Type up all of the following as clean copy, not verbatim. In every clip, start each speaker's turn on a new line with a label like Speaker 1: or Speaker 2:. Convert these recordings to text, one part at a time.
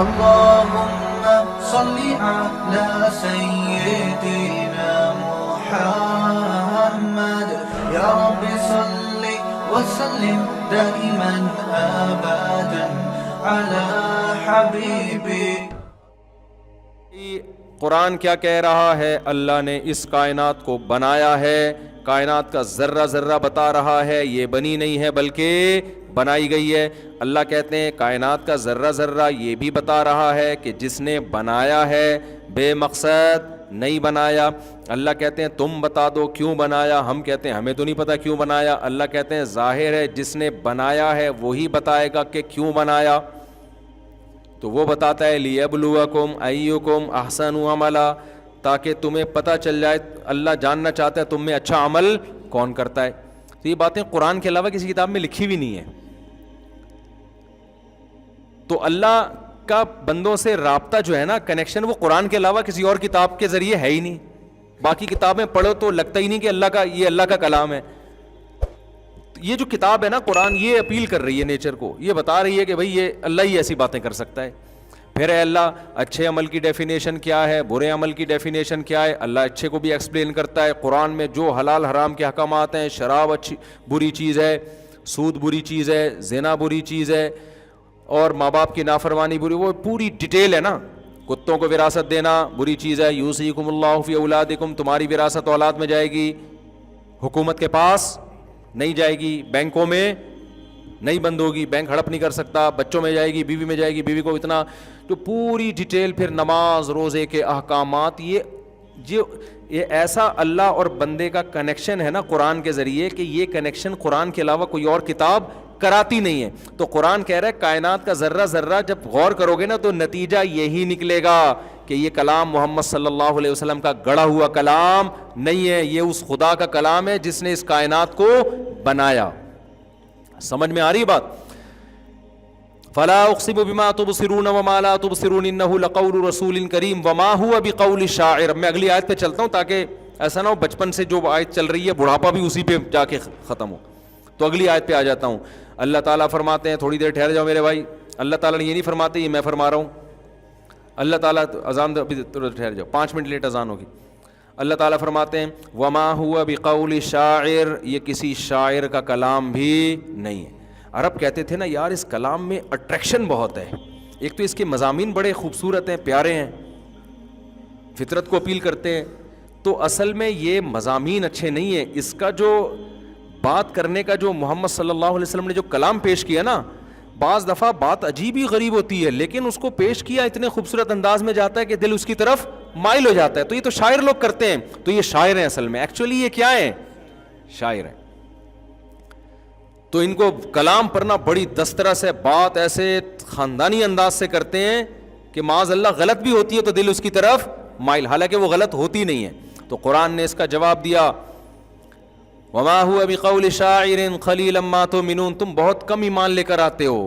Speaker 1: اللهم صل على سيدنا محمد يا رب صل وسلم دائما ابدا على حبيبي.
Speaker 2: قرآن کیا کہہ رہا ہے؟ اللہ نے اس کائنات کو بنایا ہے، کائنات کا ذرہ ذرہ بتا رہا ہے یہ بنی نہیں ہے بلکہ بنائی گئی ہے. اللہ کہتے ہیں کائنات کا ذرہ ذرہ یہ بھی بتا رہا ہے کہ جس نے بنایا ہے بے مقصد نہیں بنایا. اللہ کہتے ہیں تم بتا دو کیوں بنایا، ہم کہتے ہیں ہمیں تو نہیں پتہ کیوں بنایا. اللہ کہتے ہیں ظاہر ہے جس نے بنایا ہے وہی بتائے گا کہ کیوں بنایا. تو وہ بتاتا ہے لیبلوکم ایکم احسن عملا، تاکہ تمہیں پتہ چل جائے. اللہ جاننا چاہتا ہے تم میں اچھا عمل کون کرتا ہے. تو یہ باتیں قرآن کے علاوہ کسی کتاب میں لکھی بھی نہیں ہے. تو اللہ کا بندوں سے رابطہ جو ہے نا، کنیکشن، وہ قرآن کے علاوہ کسی اور کتاب کے ذریعے ہے ہی نہیں. باقی کتابیں پڑھو تو لگتا ہی نہیں کہ یہ اللہ کا کلام ہے. یہ جو کتاب ہے نا قرآن، یہ اپیل کر رہی ہے نیچر کو، یہ بتا رہی ہے کہ بھئی یہ اللہ ہی ایسی باتیں کر سکتا ہے. پھر اے اللہ اچھے عمل کی ڈیفینیشن کیا ہے، برے عمل کی ڈیفینیشن کیا ہے. اللہ اچھے کو بھی ایکسپلین کرتا ہے. قرآن میں جو حلال حرام کے احکامات ہیں، شراب بری چیز ہے، سود بری چیز ہے، زنا بری چیز ہے، اور ماں باپ کی نافرمانی بری، وہ پوری ڈیٹیل ہے نا. کتوں کو وراثت دینا بری چیز ہے. یوصیکم اللہ فی اولادکم، تمہاری وراثت اولاد میں جائے گی، حکومت کے پاس نہیں جائے گی، بینکوں میں نہیں بند ہوگی، بینک ہڑپ نہیں کر سکتا. بچوں میں جائے گی، بیوی میں جائے گی، بیوی کو اتنا، جو پوری ڈیٹیل. پھر نماز روزے کے احکامات، یہ ایسا اللہ اور بندے کا کنیکشن ہے نا قرآن کے ذریعے کہ یہ کنیکشن قرآن کے علاوہ کوئی اور کتاب کراتی نہیں ہے. تو قرآن کہہ رہا ہے کائنات کا ذرہ ذرہ جب غور کرو گے نا تو نتیجہ یہی نکلے گا کہ یہ کلام محمد صلی اللہ علیہ وسلم کا گڑھا ہوا کلام نہیں ہے، یہ اس خدا کا کلام ہے جس نے اس کائنات کو بنایا. سمجھ میں آ رہی بات؟ فلا اقسم بما تبصرون وما لا تبصرون انه لقول رسول کریم وما هو بقول شاعر. میں اگلی آیت پہ چلتا ہوں تاکہ ایسا نہ ہو بچپن سے جو آیت چل رہی ہے بڑھاپا بھی اسی پہ جا کے ختم ہو. تو اگلی آیت پہ آ جاتا ہوں. اللہ تعالیٰ فرماتے ہیں، تھوڑی دیر ٹھہر جاؤ میرے بھائی. اللہ تعالیٰ نے یہ نہیں فرماتے، یہ میں فرما رہا ہوں. اللہ تعالیٰ اذان ٹھہر جاؤ، 5 منٹ لیٹ اذان ہوگی. اللہ تعالیٰ فرماتے ہیں وما ہوا بقول شاعر، یہ کسی شاعر کا کلام بھی نہیں ہے. عرب کہتے تھے نا یار اس کلام میں اٹریکشن بہت ہے. ایک تو اس کے مضامین بڑے خوبصورت ہیں، پیارے ہیں، فطرت کو اپیل کرتے ہیں. تو اصل میں یہ مضامین اچھے نہیں ہیں. اس کا جو بات کرنے کا جو محمد صلی اللہ علیہ وسلم نے جو کلام پیش کیا نا، بعض دفعہ بات عجیب ہی غریب ہوتی ہے لیکن اس کو پیش کیا اتنے خوبصورت انداز میں جاتا ہے کہ دل اس کی طرف مائل ہو جاتا ہے. تو یہ تو شاعر لوگ کرتے ہیں، تو یہ شاعر ہیں اصل میں. ایکچولی یہ کیا ہے؟ شاعر ہیں. تو ان کو کلام پڑھنا بڑی دسترس سے، بات ایسے خاندانی انداز سے کرتے ہیں کہ معاذ اللہ غلط بھی ہوتی ہے تو دل اس کی طرف مائل، حالانکہ وہ غلط ہوتی نہیں ہے. تو قرآن نے اس کا جواب دیا وما هو بقول شاعر قليلا ما تؤمنون، تم بہت کم ایمان لے کر آتے ہو،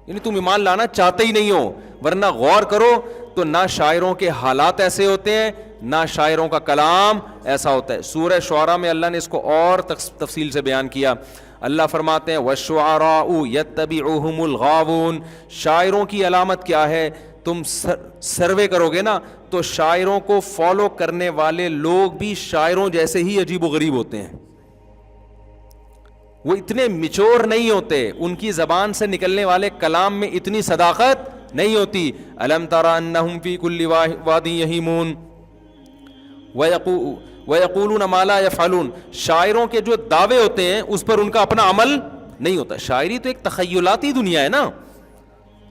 Speaker 2: یعنی تم ایمان لانا چاہتے ہی نہیں ہو. ورنہ غور کرو تو نہ شاعروں کے حالات ایسے ہوتے ہیں نہ شاعروں کا کلام ایسا ہوتا ہے. سورہ شعراء میں اللہ نے اس کو اور تفصیل سے بیان کیا. اللہ فرماتے ہیں والشعراء يتبعهم الغاوون، شاعروں کی علامت کیا ہے؟ تم سروے کرو گے نا تو شاعروں کو فالو کرنے والے لوگ بھی شاعروں جیسے ہی عجیب و غریب ہوتے ہیں. وہ اتنے میچور نہیں ہوتے، ان کی زبان سے نکلنے والے کلام میں اتنی صداقت نہیں ہوتی. الم تر انہم فی کل وادی یہیمون وَيَقُولُونَ مَا لَا يَفْعَلُونَ، شاعروں کے جو دعوے ہوتے ہیں اس پر ان کا اپنا عمل نہیں ہوتا. شاعری تو ایک تخیلاتی دنیا ہے نا.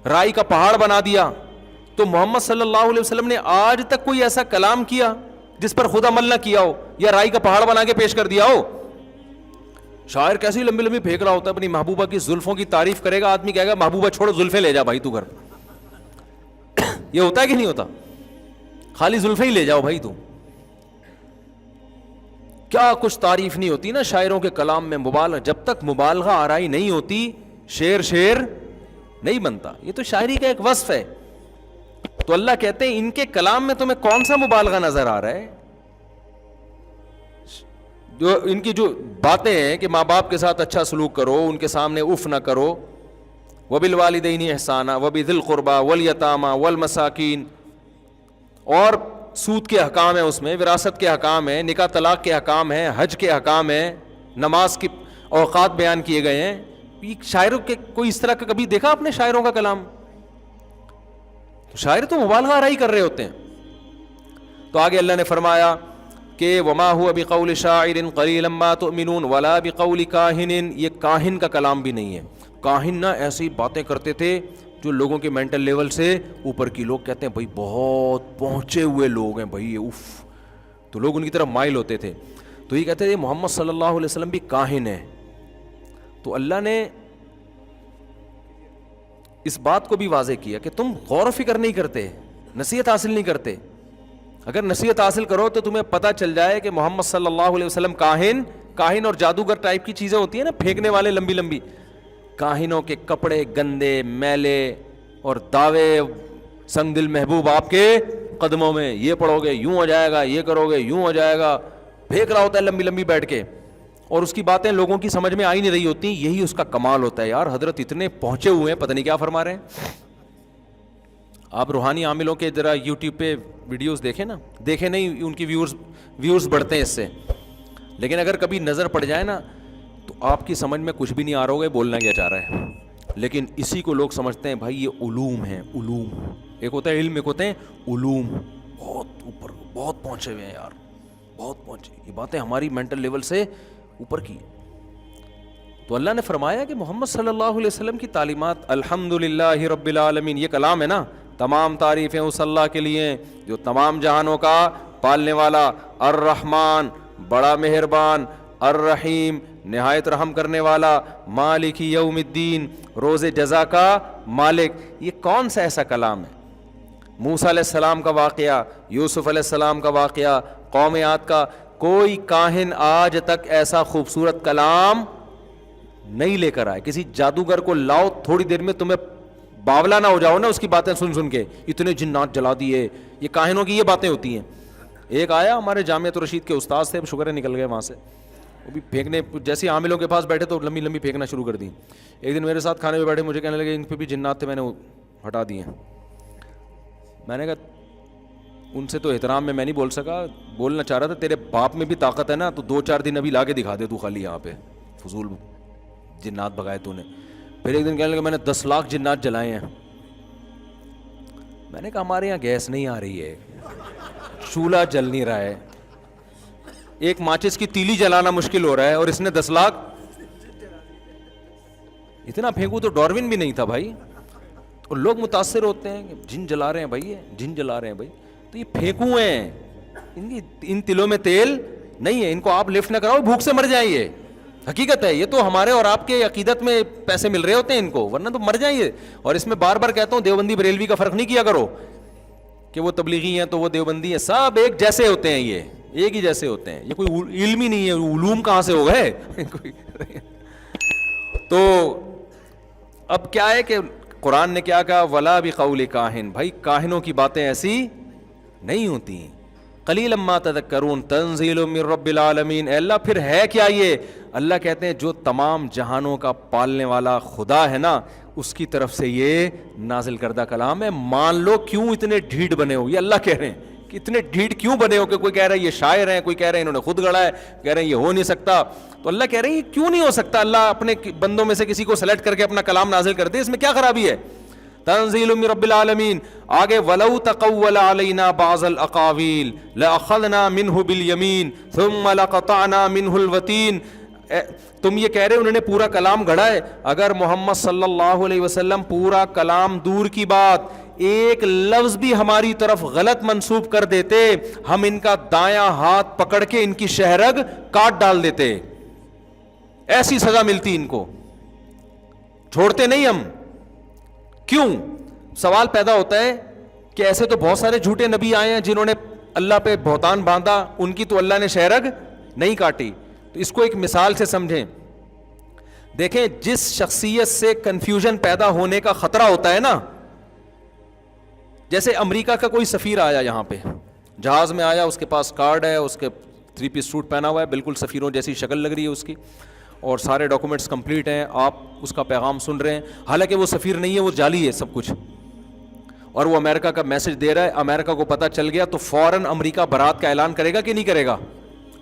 Speaker 2: رائی کا پہاڑ بنا دیا. تو محمد صلی اللہ علیہ وسلم نے آج تک کوئی ایسا کلام کیا جس پر خود عمل نہ کیا ہو یا رائی کا پہاڑ بنا کے پیش کر دیا ہو؟ شاعر کیسی لمبی لمبی پھینک رہا ہوتا ہے، اپنی محبوبہ کی زلفوں کی تعریف کرے گا، آدمی کہے گا محبوبہ چھوڑو زلفیں لے جا بھائی تو گھر. یہ ہوتا ہے کہ نہیں ہوتا؟ خالی زلفیں ہی لے جاؤ بھائی تو. کیا کچھ تعریف نہیں ہوتی نا شاعروں کے کلام میں. مبالغہ، جب تک مبالغہ آرائی نہیں ہوتی شعر نہیں بنتا. یہ تو شاعری کا ایک وصف ہے. تو اللہ کہتے ہیں ان کے کلام میں تمہیں کون سا مبالغہ نظر آ رہا ہے؟ جو ان کی جو باتیں ہیں کہ ماں باپ کے ساتھ اچھا سلوک کرو، ان کے سامنے اف نہ کرو، وبالوالدین احسانا وبذی القربى والیتامی والمساکین، اور سود کے احکام ہیں، اس میں وراثت کے احکام ہیں، نکاح طلاق کے احکام ہیں، حج کے احکام ہیں، نماز کے اوقات بیان کیے گئے ہیں. یہ شاعروں کے کوئی اس طرح کا کبھی دیکھا آپ نے شاعروں کا کلام؟ شاعر تو مبالغہ آرائی کر رہے ہوتے ہیں. تو آگے اللہ نے فرمایا کہ وما هو بقول شاعر قلیلا ما تؤمنون ولا بقول کاہن، یہ کاہن کا کلام بھی نہیں ہے. کاہن نہ ایسی باتیں کرتے تھے جو لوگوں کے مینٹل لیول سے اوپر کی. لوگ کہتے ہیں بھائی بہت پہنچے ہوئے لوگ ہیں بھائی اف، تو لوگ ان کی طرف مائل ہوتے تھے. تو یہ کہتے تھے محمد صلی اللہ علیہ وسلم بھی کاہن ہے. تو اللہ نے اس بات کو بھی واضح کیا کہ تم غور و فکر نہیں کرتے، نصیحت حاصل نہیں کرتے. اگر نصیحت حاصل کرو تو تمہیں پتہ چل جائے کہ محمد صلی اللہ علیہ وسلم کاہن اور جادوگر ٹائپ کی چیزیں ہوتی ہیں نا، پھینکنے والے لمبی لمبی. کاہنوں کے کپڑے گندے میلے اور دعوے سنگ دل محبوب آپ کے قدموں میں، یہ پڑھو گے یوں ہو جائے گا، یہ کرو گے یوں ہو جائے گا، پھینک رہا ہوتا ہے لمبی لمبی بیٹھ کے، اور اس کی باتیں لوگوں کی سمجھ میں آ ہی نہیں رہی ہوتی. یہی اس کا کمال ہوتا ہے. یار حضرت اتنے پہنچے ہوئے ہیں، پتہ نہیں کیا فرما رہے ہیں. آپ روحانی عاملوں کے ذرا یوٹیوب پہ ویڈیوز دیکھیں نا، دیکھیں نہیں ان کی ویورز بڑھتے ہیں اس سے، لیکن اگر کبھی نظر پڑ جائے نا تو آپ کی سمجھ میں کچھ بھی نہیں آ رہا ہوگا بولنا کیا چاہ رہا ہے. لیکن اسی کو لوگ سمجھتے ہیں بھائی یہ علوم ہیں. علوم ایک ہوتا ہے علم، ایک ہوتے ہیں علوم. بہت اوپر بہت پہنچے ہوئے ہیں یار، بہت پہنچے. یہ باتیں ہماری مینٹل لیول سے اوپر کی. تو اللہ نے فرمایا کہ محمد صلی اللہ علیہ وسلم کی تعلیمات الحمدللہ رب العالمین، یہ کلام ہے نا، تمام تعریفیں اس اللہ کے لیے جو تمام جہانوں کا پالنے والا، الرحمن بڑا مہربان، الرحیم نہایت رحم کرنے والا، مالک یوم الدین روز جزا کا مالک. یہ کون سا ایسا کلام ہے؟ موسیٰ علیہ السلام کا واقعہ، یوسف علیہ السلام کا واقعہ، قوم عاد کا. کوئی کاہن آج تک ایسا خوبصورت کلام نہیں لے کر آئے. کسی جادوگر کو لاؤ، تھوڑی دیر میں تمہیں باولا نہ ہو جاؤ نا اس کی باتیں سن سن کے، اتنے جنات جلا دیے. یہ کاہنوں کی یہ باتیں ہوتی ہیں. ایک آیا ہمارے جامعۃ الرشید کے استاد تھے، شکر ہے نکل گئے وہاں سے. وہ بھی پھینکنے، جیسے عاملوں کے پاس بیٹھے تو لمبی لمبی پھینکنا شروع کر دی. ایک دن میرے ساتھ کھانے پہ بیٹھے، مجھے کہنے لگے ان پہ بھی جنات تھے، میں نے ہٹا دیے. میں نے کہا ان سے تو احترام میں نہیں بول سکا، بولنا چاہ رہا تھا تیرے باپ میں بھی طاقت ہے نا، تو 2-4 دن ابھی لا کے دکھا دے تو خالی یہاں پہ فضول جنات بگائے تو نے. پھر ایک دن کہنے لگا میں نے 10 لاکھ جنات جلائے ہیں. میں نے کہا ہمارے یہاں گیس نہیں آ رہی ہے، چولہا جل نہیں رہا ہے، ایک ماچس کی تیلی جلانا مشکل ہو رہا ہے، اور اس نے 10 لاکھ. اتنا پھینکوں تو ڈاروین بھی نہیں تھا بھائی. اور لوگ متاثر ہوتے ہیں کہ جن جلا رہے ہیں بھائی، جن جلا رہے ہیں بھائی. تو یہ پھینکوں ہیں، ان تلوں میں تیل نہیں ہے، ان کو آپ لفٹ نہ کراؤ بھوک سے مر جائیں. یہ حقیقت ہے. یہ تو ہمارے اور آپ کے عقیدت میں پیسے مل رہے ہوتے ہیں ان کو، ورنہ تو مر جائیں یہ. اور اس میں بار بار کہتا ہوں دیوبندی بریلوی کا فرق نہیں کیا کرو کہ وہ تبلیغی ہیں تو وہ دیوبندی ہیں. سب ایک جیسے ہوتے ہیں، یہ ایک ہی جیسے ہوتے ہیں. یہ کوئی علم ہی نہیں ہے، علوم کہاں سے ہو گئے. تو اب کیا ہے کہ قرآن نے کیا کہا، ولا بقول کاہن. بھائی کاہنوں کی باتیں ایسی نہیں ہوتی. قلیلا ما تذکرون تنزیل من رب العالمین. اے اللہ پھر ہے کیا یہ؟ اللہ کہتے ہیں جو تمام جہانوں کا پالنے والا خدا ہے نا، اس کی طرف سے یہ نازل کردہ کلام ہے. مان لو کیوں اتنے ڈھیٹ بنے ہو. یہ اللہ کہہ رہے ہیں کہ اتنے ڈھیٹ کیوں بنے ہو، کہ کوئی کہہ رہا ہے یہ شاعر ہیں، کوئی کہہ رہے ہیں انہوں نے خود گڑھا ہے، کہہ رہے ہیں یہ ہو نہیں سکتا. تو اللہ کہہ رہے ہیں یہ کیوں نہیں ہو سکتا؟ اللہ اپنے بندوں میں سے کسی کو سلیکٹ کر کے اپنا کلام نازل کر دے، اس میں کیا خرابی ہے؟ تنزیل من رب العالمین. آگے ولو تقول علینا بعض الاقاویل لاخذنا منہ بالیمین ثم لقطعنا منہ الوتین. تم یہ کہہ رہے انہوں نے پورا کلام گھڑا ہے. اگر محمد صلی اللہ علیہ وسلم پورا کلام دور کی بات، ایک لفظ بھی ہماری طرف غلط منسوب کر دیتے، ہم ان کا دایاں ہاتھ پکڑ کے ان کی شہرگ کاٹ ڈال دیتے. ایسی سزا ملتی ان کو، چھوڑتے نہیں ہم. کیوں؟ سوال پیدا ہوتا ہے کہ ایسے تو بہت سارے جھوٹے نبی آئے ہیں جنہوں نے اللہ پہ بہتان باندھا، ان کی تو اللہ نے شہرگ نہیں کاٹی. تو اس کو ایک مثال سے سمجھیں. دیکھیں جس شخصیت سے کنفیوژن پیدا ہونے کا خطرہ ہوتا ہے نا، جیسے امریکہ کا کوئی سفیر آیا یہاں پہ، جہاز میں آیا، اس کے پاس کارڈ ہے، اس کے 3 پیس سوٹ پہنا ہوا ہے، بالکل سفیروں جیسی شکل لگ رہی ہے اس کی، اور سارے ڈاکومنٹس کمپلیٹ ہیں, آپ اس کا پیغام سن رہے ہیں, حالانکہ وہ سفیر نہیں ہے, وہ جعلی ہے سب کچھ, اور وہ امریکہ کا میسج دے رہا ہے. امریکہ کو پتہ چل گیا تو فوراً امریکہ برات کا اعلان کرے گا کہ نہیں کرے گا؟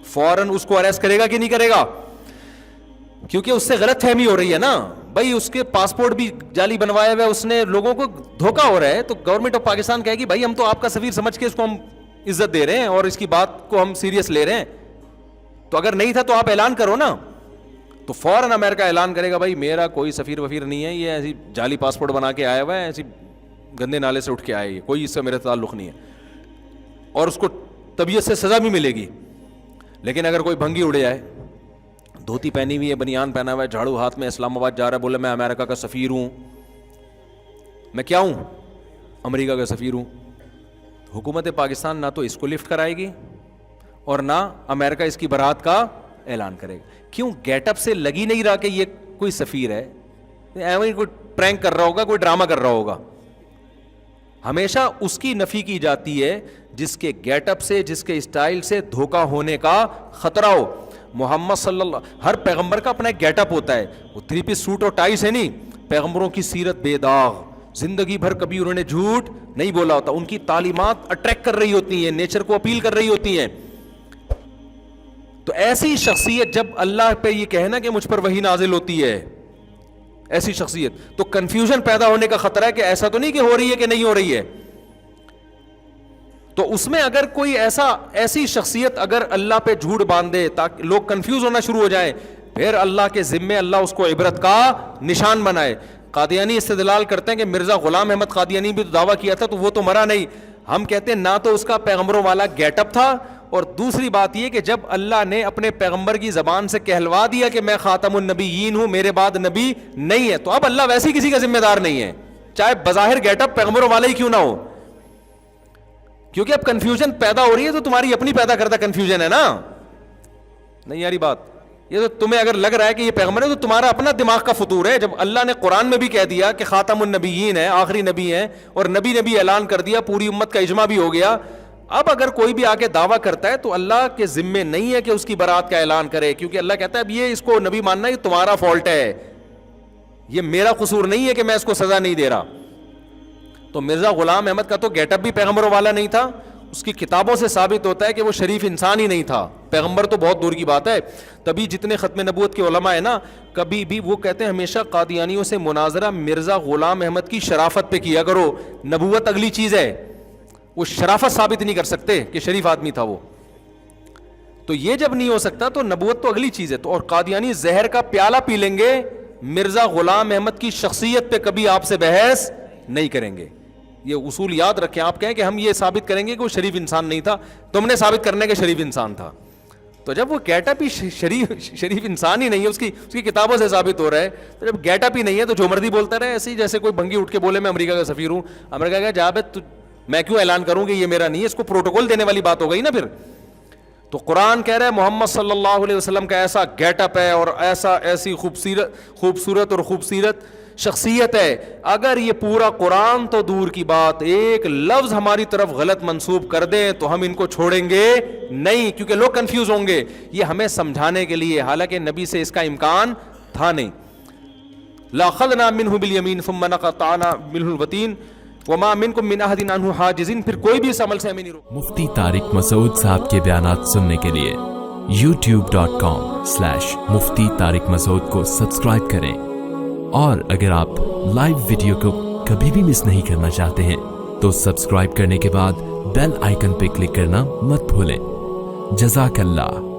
Speaker 2: فوراً اس کو اریسٹ کرے گا کہ نہیں کرے گا؟ کیونکہ اس سے غلط فہمی ہو رہی ہے نا بھائی, اس کے پاسپورٹ بھی جعلی بنوایا ہوا ہے, اس نے لوگوں کو دھوکہ ہو رہا ہے. تو گورنمنٹ آف پاکستان کہے گی بھائی ہم تو آپ کا سفیر سمجھ کے اس کو ہم عزت دے رہے ہیں اور اس کی بات کو ہم سیریس لے رہے ہیں, تو اگر نہیں تھا تو آپ اعلان کرو نا. تو فوراً امریکہ اعلان کرے گا بھائی میرا کوئی سفیر وفیر نہیں ہے, یہ ایسی جعلی پاسپورٹ بنا کے آیا ہوا ہے, ایسی گندے نالے سے اٹھ کے آئے, کوئی اس سے میرا تعلق نہیں ہے, اور اس کو طبیعت سے سزا بھی ملے گی. لیکن اگر کوئی بھنگی اڑے آئے, دھوتی پہنی ہوئی ہے, بنیان پہنا ہوا ہے, جھاڑو ہاتھ میں, اسلام آباد جا رہا ہے, بولے میں امریکہ کا سفیر ہوں, میں کیا ہوں؟ امریکہ کا سفیر ہوں, حکومت پاکستان نہ تو اس کو لفٹ کرائے گی اور نہ امریکہ اس کی برات کا اعلان کرے گا. کیوں؟ گیٹ اپ سے لگی نہیں رہا کہ یہ کوئی سفیر ہے, ایویں کوئی پرینک کر رہا ہوگا, کوئی ڈرامہ کر رہا ہوگا. ہمیشہ اس کی نفی کی جاتی ہے جس کے گیٹ اپ سے, جس کے اسٹائل سے دھوکہ ہونے کا خطرہ ہو. محمد صلی اللہ, ہر پیغمبر کا اپنا ایک گیٹ اپ ہوتا ہے, وہ 3 پیس سوٹ اور ٹائی سے نہیں. پیغمبروں کی سیرت بے داغ, زندگی بھر کبھی انہوں نے جھوٹ نہیں بولا ہوتا, ان کی تعلیمات اٹریکٹ کر رہی ہوتی ہیں, نیچر کو اپیل کر رہی ہوتی ہیں. تو ایسی شخصیت جب اللہ پہ یہ کہنا کہ مجھ پر وحی نازل ہوتی ہے, ایسی شخصیت, تو کنفیوژن پیدا ہونے کا خطرہ ہے کہ ایسا تو نہیں کہ ہو رہی ہے کہ نہیں ہو رہی ہے. تو اس میں اگر کوئی ایسی شخصیت اگر اللہ پہ جھوٹ باندھے تاکہ لوگ کنفیوز ہونا شروع ہو جائیں, پھر اللہ کے ذمے اللہ اس کو عبرت کا نشان بنائے. قادیانی استدلال کرتے ہیں کہ مرزا غلام احمد قادیانی بھی تو دعویٰ کیا تھا تو وہ تو مرا نہیں. ہم کہتے ہیں نہ تو اس کا پیغمبروں والا گیٹ اپ تھا, اور دوسری بات یہ کہ جب اللہ نے اپنے پیغمبر کی زبان سے کہلوا دیا کہ میں خاتم النبیین ہوں, میرے بعد نبی نہیں ہے, تو اب اللہ ویسے ہی کسی کا ذمہ دار نہیں ہے, چاہے بظاہر گیٹ اپ پیغمبروں والا ہی کیوں نہ ہو. کیونکہ اب کنفیوژن پیدا ہو رہی ہے تو تمہاری اپنی پیدا کرتا کنفیوژن ہے نا, نہیں یاری بات. یہ تو تمہیں اگر لگ رہا ہے کہ یہ پیغمبر ہے تو تمہارا اپنا دماغ کا فطور ہے. جب اللہ نے قرآن میں بھی کہہ دیا کہ خاتم النبیین ہے, آخری نبی ہیں, اور نبی اعلان کر دیا, پوری امت کا اجماع بھی ہو گیا, اب اگر کوئی بھی آ کے دعویٰ کرتا ہے تو اللہ کے ذمے نہیں ہے کہ اس کی برات کا اعلان کرے, کیونکہ اللہ کہتا ہے اب یہ اس کو نبی ماننا یہ تمہارا فالٹ ہے, یہ میرا قصور نہیں ہے کہ میں اس کو سزا نہیں دے رہا. تو مرزا غلام احمد کا تو گیٹ اپ بھی پیغمبروں والا نہیں تھا, اس کی کتابوں سے ثابت ہوتا ہے کہ وہ شریف انسان ہی نہیں تھا, پیغمبر تو بہت دور کی بات ہے. تبھی جتنے ختم نبوت کے علماء ہیں نا, کبھی بھی وہ کہتے ہیں ہمیشہ قادیانیوں سے مناظرہ مرزا غلام احمد کی شرافت پہ کیا کرو, نبوت اگلی چیز ہے, وہ شرافت ثابت نہیں کر سکتے کہ شریف آدمی تھا وہ. تو یہ جب نہیں ہو سکتا تو نبوت تو اگلی چیز ہے. تو اور قادیانی زہر کا پیالہ پی لیں گے, مرزا غلام احمد کی شخصیت پہ کبھی آپ سے بحث نہیں کریں گے. یہ اصول یاد رکھیں. آپ کہیں کہ ہم یہ ثابت کریں گے کہ وہ شریف انسان نہیں تھا, تم نے ثابت کرنے کے شریف انسان تھا. تو جب وہ گیٹ اپ ہی شریف انسان ہی نہیں ہے, اس کی کتابوں سے ثابت ہو رہا ہے, تو جب گیٹ اپ ہی نہیں ہے تو جو مرضی بولتا رہے. ایسے ہی جیسے کوئی بھنگی اٹھ کے بولے میں امریکہ کا سفیر ہوں, امریکہ کا جاب ہے, میں کیوں اعلان کروں کہ یہ میرا نہیں ہے, اس کو پروٹوکول دینے والی بات ہو گئی نا پھر. تو قرآن کہہ رہا ہے محمد صلی اللہ علیہ وسلم کا ایسا گیٹ اپ ہے اور ایسی خوبصورت اور خوبصورت شخصیت ہے, اگر یہ پورا قرآن تو دور کی بات ایک لفظ ہماری طرف غلط منسوب کر دیں تو ہم ان کو چھوڑیں گے نہیں, کیونکہ لوگ کنفیوز ہوں گے. یہ ہمیں سمجھانے کے لیے, حالانکہ نبی سے اس کا امکان تھا نہیں. لَأَخَذْنَا مِنْهُ بِالْيَمِينِ ثُمَّ لَقَطَعْنَا مِنْهُ الْوَتِينَ وَمَا مِنْكُمْ مِنْ أَحَدٍ عَنْهُ حَاجِزِينَ. پھر کوئی بھی اس عمل سے ہمیں نہیں روک.
Speaker 3: مفتی طارق مسعود صاحب کے بیانات سننے کے لیے youtube.com/مفتی طارق مسعود کو سبسکرائب کریں, اور اگر آپ لائیو ویڈیو کو کبھی بھی مس نہیں کرنا چاہتے ہیں تو سبسکرائب کرنے کے بعد بیل آئیکن پہ کلک کرنا مت بھولیں. جزاک اللہ.